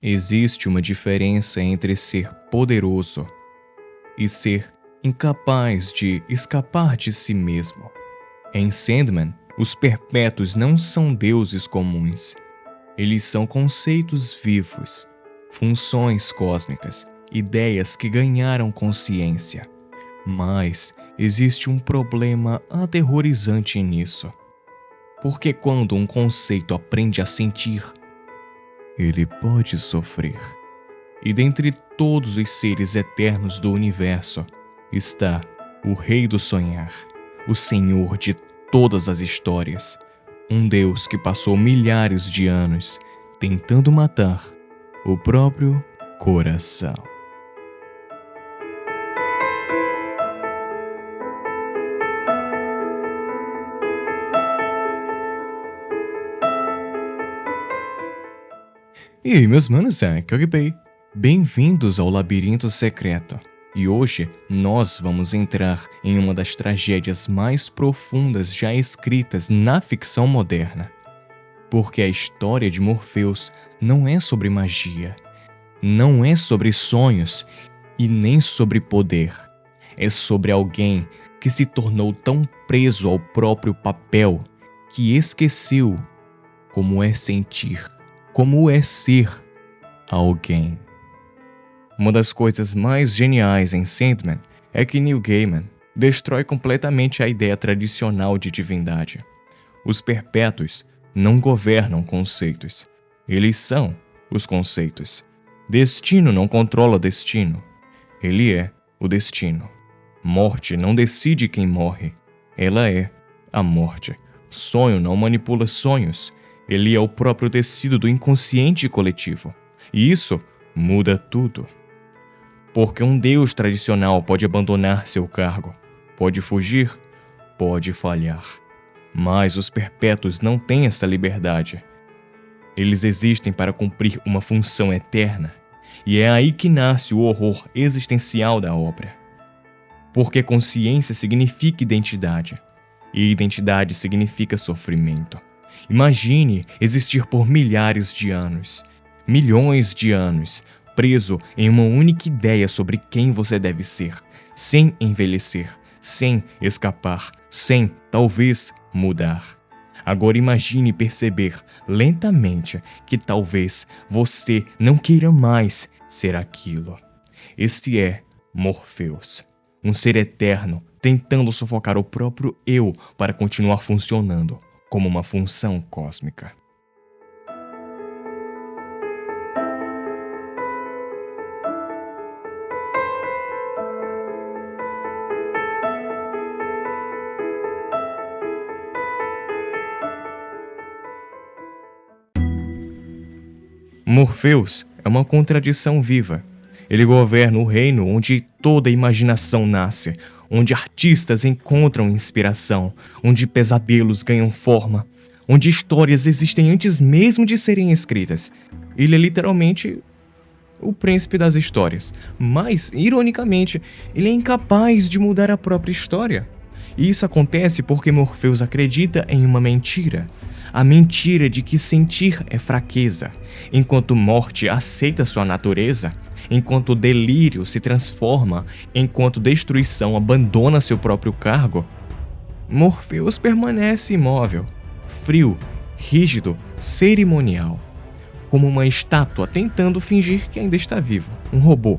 Existe uma diferença entre ser poderoso e ser incapaz de escapar de si mesmo. Em Sandman, os perpétuos não são deuses comuns. Eles são conceitos vivos, funções cósmicas, ideias que ganharam consciência. Mas existe um problema aterrorizante nisso. Porque quando um conceito aprende a sentir, ele pode sofrer. E dentre todos os seres eternos do universo está o Rei do Sonhar, o Senhor de todas as histórias, um Deus que passou milhares de anos tentando matar o próprio coração. E aí, meus manos, é KGB. Bem-vindos ao Labirinto Secreto. E hoje nós vamos entrar em uma das tragédias mais profundas já escritas na ficção moderna. Porque a história de Morpheus não é sobre magia, não é sobre sonhos e nem sobre poder. É sobre alguém que se tornou tão preso ao próprio papel que esqueceu como é sentir, como é ser alguém. Uma das coisas mais geniais em Sandman é que Neil Gaiman destrói completamente a ideia tradicional de divindade. Os perpétuos não governam conceitos. Eles são os conceitos. Destino não controla destino. Ele é o destino. Morte não decide quem morre. Ela é a morte. Sonho não manipula sonhos. Ele é o próprio tecido do inconsciente coletivo. E isso muda tudo. Porque um Deus tradicional pode abandonar seu cargo, pode fugir, pode falhar. Mas os perpétuos não têm essa liberdade. Eles existem para cumprir uma função eterna. E é aí que nasce o horror existencial da obra. Porque consciência significa identidade. E identidade significa sofrimento. Imagine existir por milhares de anos, milhões de anos, preso em uma única ideia sobre quem você deve ser, sem envelhecer, sem escapar, sem, talvez, mudar. Agora imagine perceber lentamente que talvez você não queira mais ser aquilo. Esse é Morpheus, um ser eterno tentando sufocar o próprio eu para continuar funcionando como uma função cósmica. Morpheus é uma contradição viva. Ele governa o reino onde toda imaginação nasce, onde artistas encontram inspiração, onde pesadelos ganham forma, onde histórias existem antes mesmo de serem escritas. Ele é literalmente o príncipe das histórias, mas, ironicamente, ele é incapaz de mudar a própria história. E isso acontece porque Morpheus acredita em uma mentira. A mentira de que sentir é fraqueza, enquanto morte aceita sua natureza, enquanto delírio se transforma, enquanto destruição abandona seu próprio cargo. Morpheus permanece imóvel, frio, rígido, cerimonial, como uma estátua tentando fingir que ainda está vivo, um robô.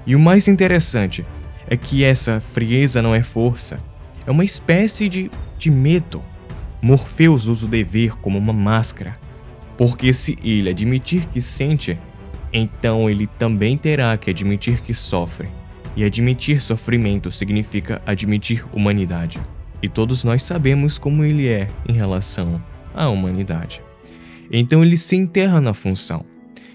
E o mais interessante é que essa frieza não é força, é uma espécie de medo. Morpheus usa o dever como uma máscara, porque se ele admitir que sente, então ele também terá que admitir que sofre. E admitir sofrimento significa admitir humanidade. E todos nós sabemos como ele é em relação à humanidade. Então ele se enterra na função.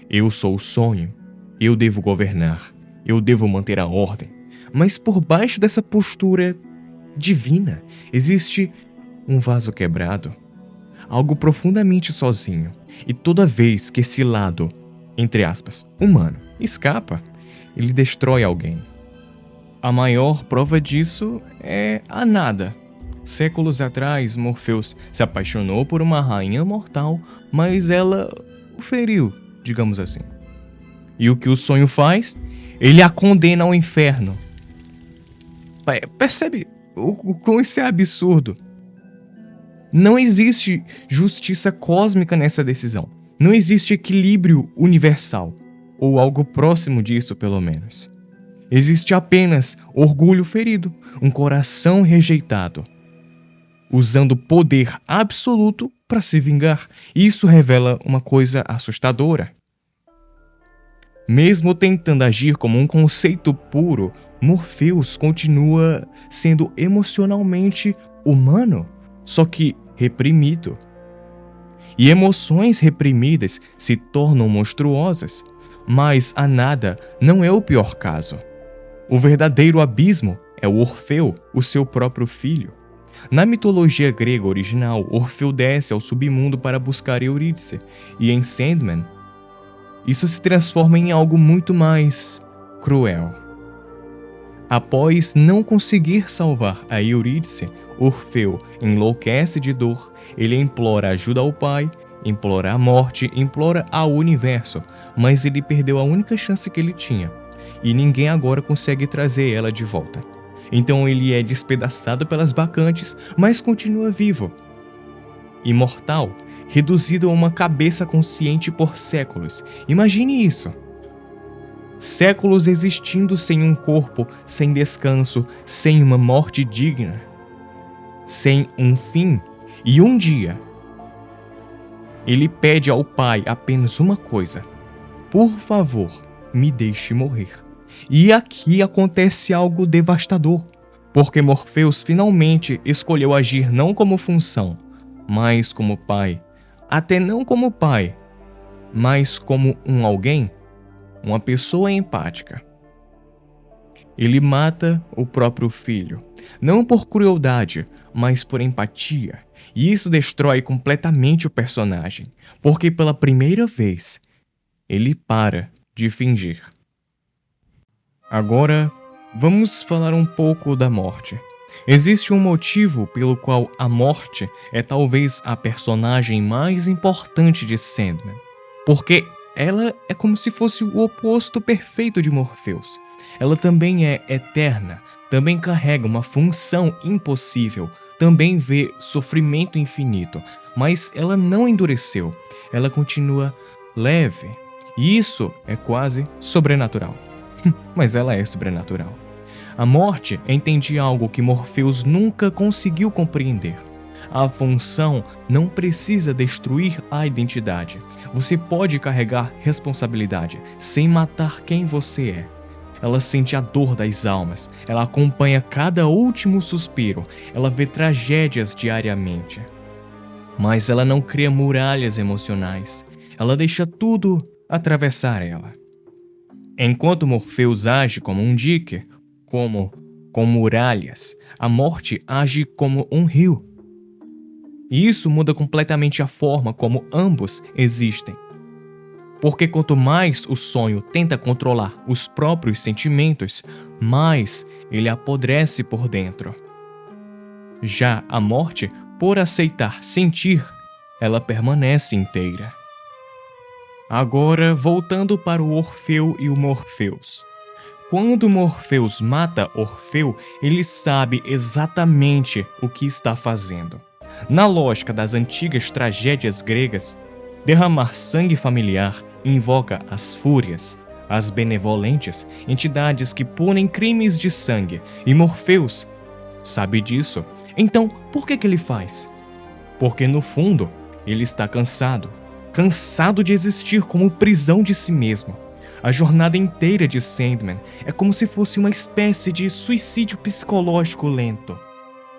Eu sou o sonho, eu devo governar, eu devo manter a ordem. Mas por baixo dessa postura divina existe um vaso quebrado, algo profundamente sozinho. E toda vez que esse lado, entre aspas, humano, escapa, ele destrói alguém. A maior prova disso é a Nada. Séculos atrás, Morpheus se apaixonou por uma rainha mortal, mas ela o feriu digamos assim. E o que o sonho faz? Ele a condena ao inferno. Percebe o quão isso é absurdo? Não existe justiça cósmica nessa decisão. Não existe equilíbrio universal. Ou algo próximo disso, pelo menos. Existe apenas orgulho ferido, um coração rejeitado, usando poder absoluto para se vingar. Isso revela uma coisa assustadora. Mesmo tentando agir como um conceito puro, Morpheus continua sendo emocionalmente humano, só que reprimido. E emoções reprimidas se tornam monstruosas, mas a nada não é o pior caso. O verdadeiro abismo é o Orfeu, o seu próprio filho. Na mitologia grega original, Orfeu desce ao submundo para buscar Eurídice, e em Sandman, isso se transforma em algo muito mais cruel. Após não conseguir salvar a Eurídice, Orfeu enlouquece de dor, ele implora ajuda ao pai, implora a morte, implora ao universo, mas ele perdeu a única chance que ele tinha, e ninguém agora consegue trazer ela de volta. Então ele é despedaçado pelas bacantes, mas continua vivo. Imortal, reduzido a uma cabeça consciente por séculos. Imagine isso. Séculos existindo sem um corpo, sem descanso, sem uma morte digna, sem um fim. E um dia, ele pede ao pai apenas uma coisa: por favor, me deixe morrer. E aqui acontece algo devastador, porque Morpheus finalmente escolheu agir não como função, mas como pai. Até não como pai, mas como um alguém, uma pessoa empática. Ele mata o próprio filho, não por crueldade, mas por empatia. E isso destrói completamente o personagem, porque pela primeira vez, ele para de fingir. Agora, vamos falar um pouco da morte. Existe um motivo pelo qual a morte é talvez a personagem mais importante de Sandman, porque ela é como se fosse o oposto perfeito de Morpheus. Ela também é eterna, também carrega uma função impossível, também vê sofrimento infinito, mas ela não endureceu, ela continua leve, e isso é quase sobrenatural. Mas ela é sobrenatural. A morte entende algo que Morpheus nunca conseguiu compreender. A função não precisa destruir a identidade. Você pode carregar responsabilidade sem matar quem você é. Ela sente a dor das almas, ela acompanha cada último suspiro, ela vê tragédias diariamente. Mas ela não cria muralhas emocionais, ela deixa tudo atravessar ela. Enquanto Morpheus age como um dique, com muralhas, a morte age como um rio. E isso muda completamente a forma como ambos existem. Porque quanto mais o sonho tenta controlar os próprios sentimentos, mais ele apodrece por dentro. Já a morte, por aceitar sentir, ela permanece inteira. Agora, voltando para o Orfeu e o Morpheus. Quando Morpheus mata Orfeu, ele sabe exatamente o que está fazendo. Na lógica das antigas tragédias gregas, derramar sangue familiar invoca as fúrias, as benevolentes, entidades que punem crimes de sangue, e Morpheus sabe disso. Então, por que ele faz? Porque no fundo, ele está cansado de existir como prisão de si mesmo. A jornada inteira de Sandman é como se fosse uma espécie de suicídio psicológico lento.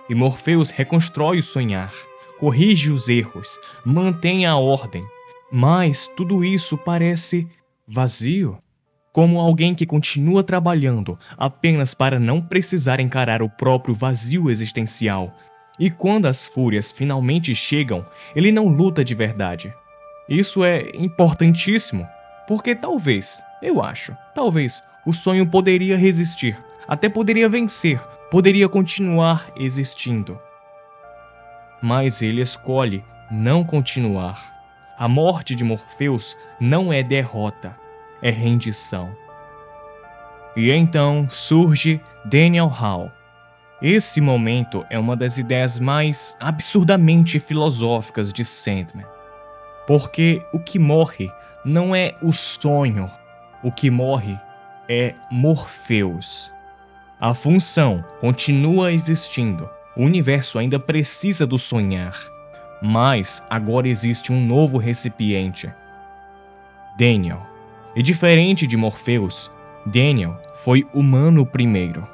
E Morpheus reconstrói o sonhar, corrige os erros, mantém a ordem. Mas tudo isso parece vazio. Como alguém que continua trabalhando apenas para não precisar encarar o próprio vazio existencial. E quando as fúrias finalmente chegam, ele não luta de verdade. Isso é importantíssimo, porque talvez o sonho poderia resistir, até poderia vencer, poderia continuar existindo. Mas ele escolhe não continuar. A morte de Morpheus não é derrota, é rendição. E então surge Daniel Hall. Esse momento é uma das ideias mais absurdamente filosóficas de Sandman. Porque o que morre não é o sonho, o que morre é Morpheus. A função continua existindo, o universo ainda precisa do sonhar, mas agora existe um novo recipiente, Daniel. E diferente de Morpheus, Daniel foi humano primeiro,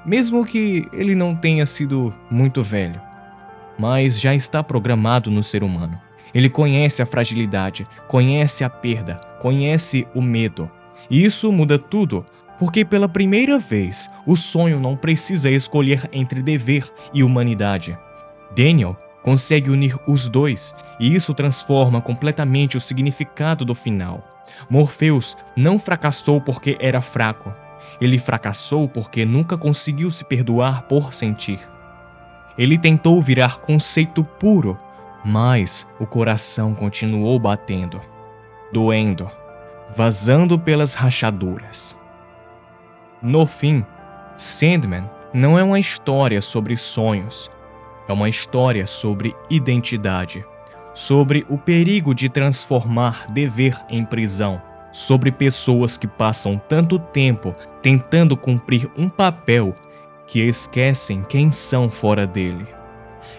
mesmo que ele não tenha sido muito velho, mas já está programado no ser humano. Ele conhece a fragilidade, conhece a perda, conhece o medo. E isso muda tudo, porque pela primeira vez, o sonho não precisa escolher entre dever e humanidade. Daniel consegue unir os dois, e isso transforma completamente o significado do final. Morpheus não fracassou porque era fraco. Ele fracassou porque nunca conseguiu se perdoar por sentir. Ele tentou virar conceito puro, mas o coração continuou batendo, doendo, vazando pelas rachaduras. No fim, Sandman não é uma história sobre sonhos, é uma história sobre identidade, sobre o perigo de transformar dever em prisão, sobre pessoas que passam tanto tempo tentando cumprir um papel que esquecem quem são fora dele.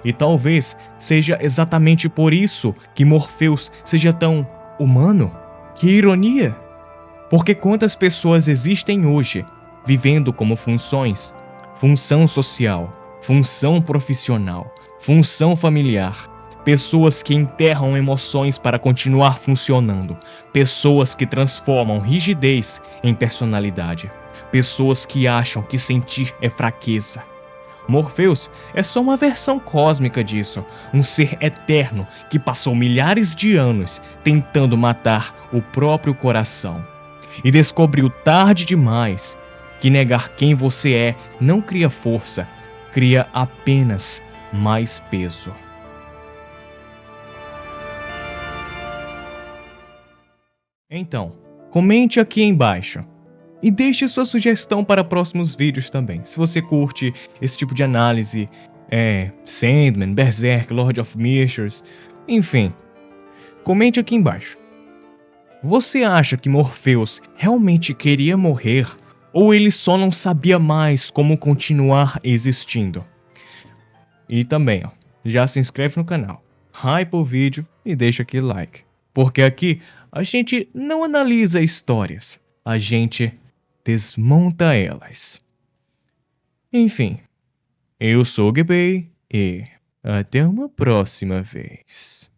E talvez seja exatamente por isso que Morpheus seja tão humano. Que ironia! Porque quantas pessoas existem hoje vivendo como funções? Função social, função profissional, função familiar. Pessoas que enterram emoções para continuar funcionando. Pessoas que transformam rigidez em personalidade. Pessoas que acham que sentir é fraqueza. Morpheus é só uma versão cósmica disso, um ser eterno que passou milhares de anos tentando matar o próprio coração. E descobriu tarde demais que negar quem você é não cria força, cria apenas mais peso. Então, comente aqui embaixo. E deixe sua sugestão para próximos vídeos também. Se você curte esse tipo de análise, Sandman, Berserk, Lord of Mysteries, enfim. Comente aqui embaixo. Você acha que Morpheus realmente queria morrer? Ou ele só não sabia mais como continuar existindo? E também, já se inscreve no canal, hypa o vídeo e deixa aquele like. Porque aqui a gente não analisa histórias, a gente desmonta elas. Enfim, eu sou o Gibei e até uma próxima vez.